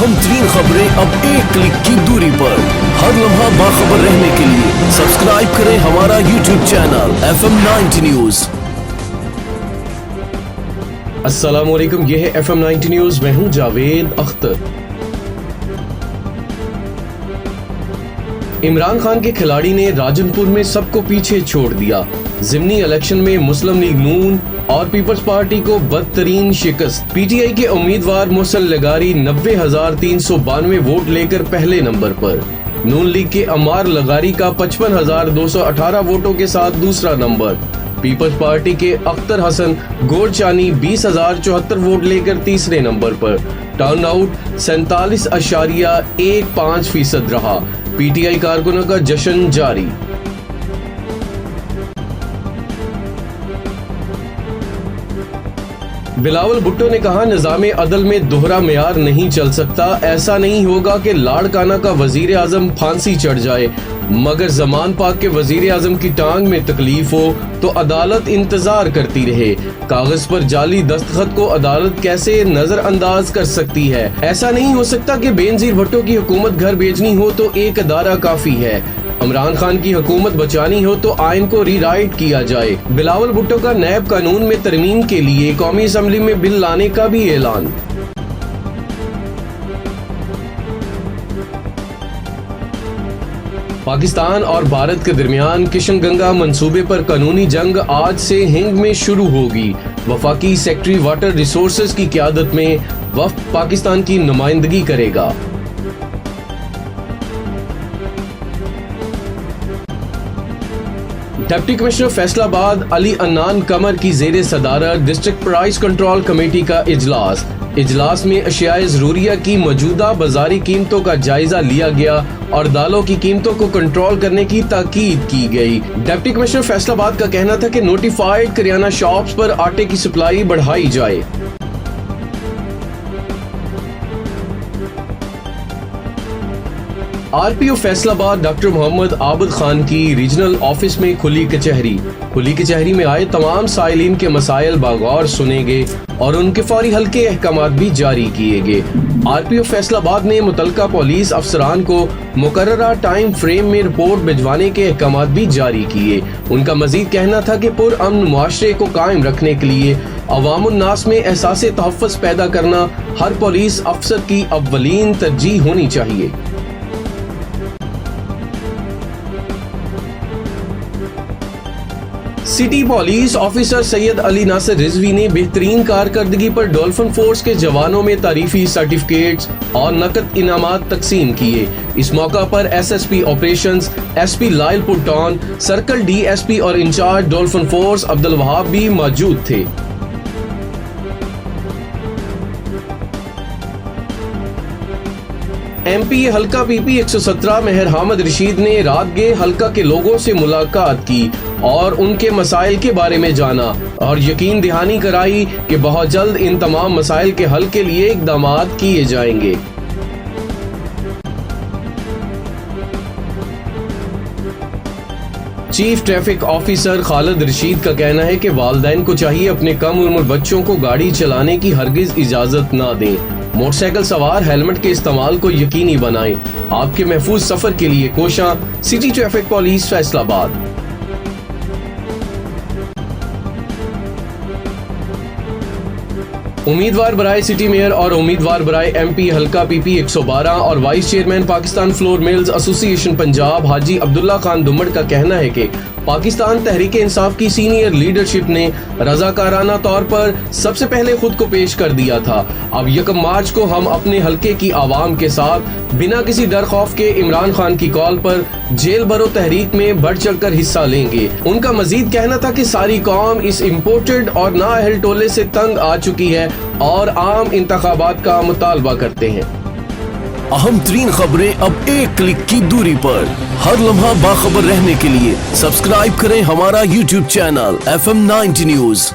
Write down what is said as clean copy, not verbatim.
अहम तरीन खबरें अब एक क्लिक की दूरी पर। हर लम्हा बाखबर रहने के लिए सब्सक्राइब करें हमारा YouTube चैनल FM 90 न्यूज। अस्सलाम वालेकुम, ये है FM 90 न्यूज। मैं हूं जावेद अख्तर। इमरान खान के खिलाड़ी ने राजनपुर में सबको पीछे छोड़ दिया। ज़िमनी इलेक्शन में मुस्लिम लीग नून और पीपल्स पार्टी को बदतरीन शिकस्त। पीटीआई के उम्मीदवार मोहसिन लगारी 90,392 वोट लेकर पहले नंबर पर। नून लीग के अमार लगारी का 55,218 वोटों के साथ दूसरा नंबर। पीपल्स पार्टी के अख्तर हसन गोरचानी 20,074 वोट लेकर तीसरे नंबर पर। टर्न आउट 47.15% रहा। पीटीआई कारकुनों का जश्न जारी। बिलावल भुट्टो ने कहा, निज़ामे अदल में दोहरा मेयार नहीं चल सकता। ऐसा नहीं होगा कि लाड़काना का वजीर आजम फांसी चढ़ जाए मगर जमान पाक के वजीर आजम की टांग में तकलीफ हो तो अदालत इंतजार करती रहे। कागज पर जाली दस्तखत को अदालत कैसे नजरअंदाज कर सकती है। ऐसा नहीं हो सकता कि बेनजीर भुट्टो की हुकूमत घर भेजनी हो तो एक अदारा काफी है। इमरान खान की हुकूमत बचानी हो तो आइन को रीराइट किया जाए। बिलावल भुट्टो का नैब कानून में तरमीम के लिए कौमी असम्बली में बिल लाने का भी ऐलान। पाकिस्तान और भारत के दरमियान किशन गंगा मंसूबे पर कानूनी जंग आज से हिंद में शुरू होगी। वफाकी सेक्रेटरी वाटर रिसोर्सेज की क़यादत में वफ्द पाकिस्तान की नुमाइंदगी करेगा। डिप्टी कमिश्नर फैसलाबाद अली अन्नान कमर की जेर सदारत डिस्ट्रिक्ट प्राइस कंट्रोल कमेटी का इजलास में अशियाए ज़रूरिया की मौजूदा बाजारी कीमतों का जायजा लिया गया और दालों की कीमतों को कंट्रोल करने की ताकीद की गई। डिप्टी कमिश्नर फैसलाबाद का कहना था कि नोटिफाइड करियाना शॉप्स पर आटे की सप्लाई बढ़ाई जाए। आरपीओ फैसलाबाद डॉक्टर मोहम्मद आबिद खान की रीजनल ऑफिस में खुली कचहरी में आए तमाम साइलिन के मसाइल बागौर सुने गए और उनके फौरी हल के अहकामात भी जारी किए गए। आरपीओ फैसलाबाद ने मुतलका पुलिस अफसरान को मुकर्ररा टाइम फ्रेम में रिपोर्ट भिजवाने के अहकामात भी जारी किए। उनका मजीद कहना था कि पुरअमन मुआशरे को कायम रखने के लिए अवामुन्नास में एहसास तहफ़्फ़ुज़ पैदा करना हर पुलिस अफसर की अव्वलीन तरजीह होनी चाहिए। City police officer Syed Ali Nasir Rizvi ने बेहतरीन कारकर्दगी पर डॉल्फिन फोर्स के जवानों में तारीफी सर्टिफिकेट्स और नकद इनामात तकसीम किए। इस मौका पर एसएसपी ऑपरेशंस एसपी लाइल पुटॉन, सर्कल डीएसपी और incharge dolphin force Abdul Wahab भी मौजूद थे। एमपी हल्का पीपी 117 मेहर हामिद रशीद ने रातगे हल्का के लोगों से मुलाकात की और उनके मसाइल के बारे में जाना और यकीन दहानी कराई कि बहुत जल्द इन तमाम मसाइल के हल के लिए इक़दामात किए जाएंगे। Chief traffic officer Khalid Rashid का कहना है कि वालिदैन को चाहिए अपने कम उम्र बच्चों को गाड़ी चलाने की हरगिज इजाजत ना दें। मोटरसाइकिल सवार हेलमेट के इस्तेमाल को यकीनी बनाएं। आपके महफूज सफर के लिए कोशां। City traffic police Faisalabad. उम्मीदवार बराए सिटी मेयर और उम्मीदवार बराए एमपी हल्का पीपी 112 और vice chairman Pakistan flour mills association Punjab Haji Abdullah Khan Dummar का कहना है कि पाकिस्तान तहरीक इंसाफ की सीनियर लीडरशिप ने रजाकाराना तौर पर सबसे पहले खुद को पेश कर दिया था। अब 1 मार्च को हम अपने हल्के की आवाम के साथ बिना किसी डर खौफ के इमरान खान की कॉल पर जेल भरो तहरीक में बढ़ चढ़ कर हिस्सा लेंगे। उनका मजीद कहना था कि सारी कौम इस इम्पोर्टेड और नाअहल टोले से तंग आ चुकी है और आम इंतखाबात का मुतालबा करते हैं। अहम तरीन खबरें अब एक क्लिक की दूरी पर। हर लम्हा बाखबर रहने के लिए सब्सक्राइब करें हमारा YouTube चैनल FM 90 न्यूज।